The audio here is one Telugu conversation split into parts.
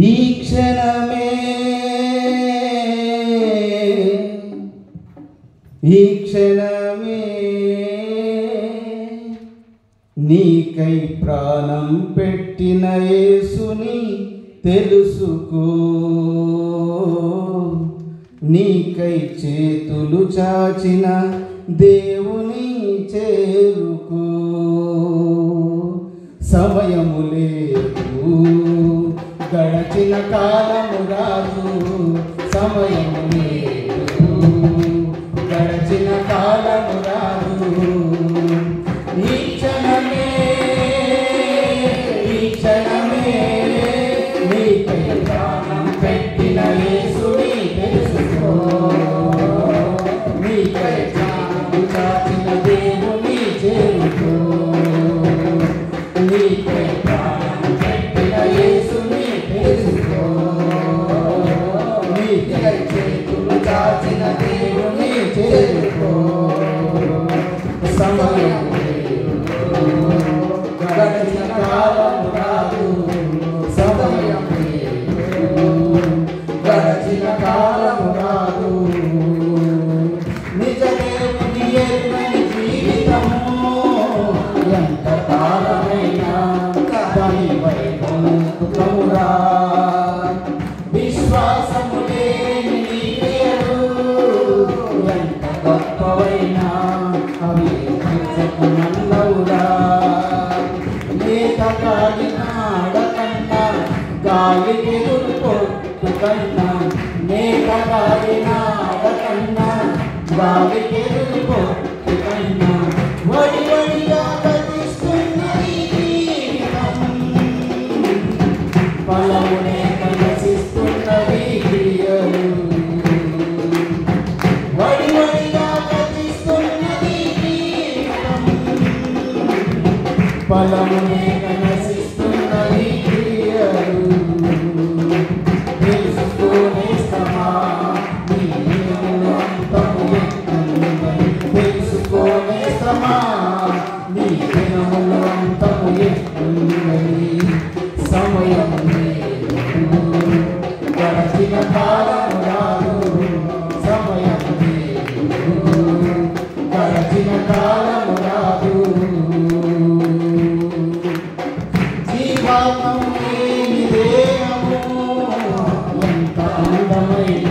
ఈ క్షణమే నీకై ప్రాణం పెట్టిన యేసుని తెలుసుకో, నీకై చేతులు చాచిన దేవుని చేరుకో. సమయము లేదు, గడచిన కాలము రాదు. సమయము లేదు, గడచిన కాలము రాదు. ఈ క్షణమే నీకై ప్రాణం పెట్టిన యేసుని తెలుసుకో, నీకై చేతులు చాచిన దేవుని చేరుకో. నీకై ప్రాణం పెట్టిన యేసుని తెలుసుకో, నీకై చేతులు చాచిన దేవుని చేరుకో. సమయం గడచిన కాలము రాదు. సమయం గడచిన కాలము రాదు. నిజ దేవుని ఎరుగని జీవితము ఎంత కాలమైనా దాని వైపురా. విశ్వాసము లేని నీ క్రియలు ఎంత గొప్పవైనా అవి నల్లవురా. లేక గాలినాడకన్నా గాలికి పొట్టు కన్నా, మేక గాలినాడకన్నా గాలికి పొట్టు కన్నా వడి వడిగా గతిస్తున్నది జీవితం. ఫలమునే కలసిస్తున్నది క్రియలు. వడి వడిగా గతిస్తున్నది జీవితం, ఫలమునే కలసిస్తున్నది క్రియలు. తెలుసుకోనేస్తమా నీ దినములు అంతము ఎట్లుందని. తెలుసుకోనేస్తమా నీ దినములు అంతము ఎట్లుందని. సమయం లేదు, గడచిన కాలము రాదు. సమయం లేదు, గడచిన కాలము రాదు. జీవాత్మము లేని దేహము ఎంత అందమైన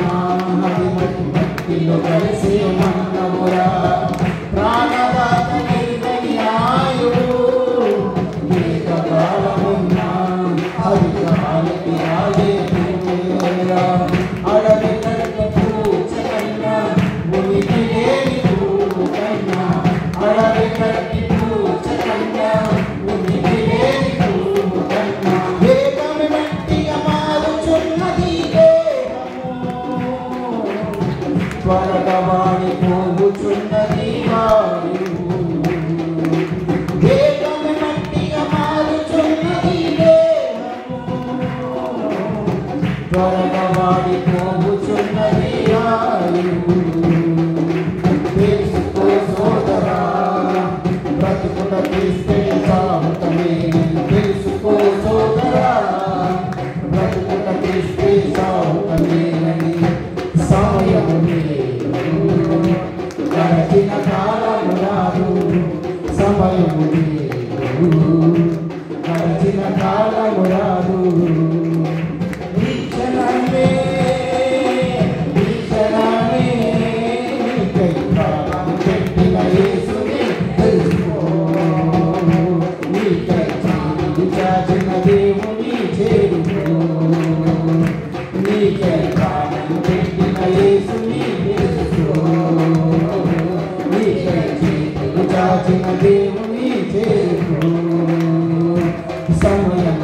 అది మట్టిలో కలిసే మన్నవురా. ప్రాణదాత నిర్గని ఆయువు దీర్ఘకాలమున్నా అది గాలికి ఆగేరా. అడవి కడుపు పూచ కన్నా ఉనికి లేని పువ్వు కన్నా, అడవి కడుపు పూచ కన్నా ఉనికి లేని పువ్వు కన్నా వేగమే మట్టిగా మారుచున్నది దేహము. త్వరగా వాడిపోవుచున్నది వాయువు. వేగమే మట్టిగా మారుచున్నది దేహము. త్వరగా వాడిపోవుచున్నది వాయువు. తెలుసుకో సోదరా, బ్రతుకుట తీస్తే సాగుతమే. తెలుసుకో సోదరా, బ్రతుకుట తీస్తే సాగుతమేనని. సమయము లేదు, గడచిన కాలము రాదు. సమయము లేదు, గడచిన కాలము రాదు. ఈ క్షణమే నీకై ప్రాణం పెట్టిన యేసుని తెలుసుకో, నీకై చేతులు చాచిన దేవుని చేరుకో. నీకై ప్రాణం పెట్టిన యేసుని తెలుసుకో, నీకై చేతులు చాచిన దేవుని చేరుకో. సమయం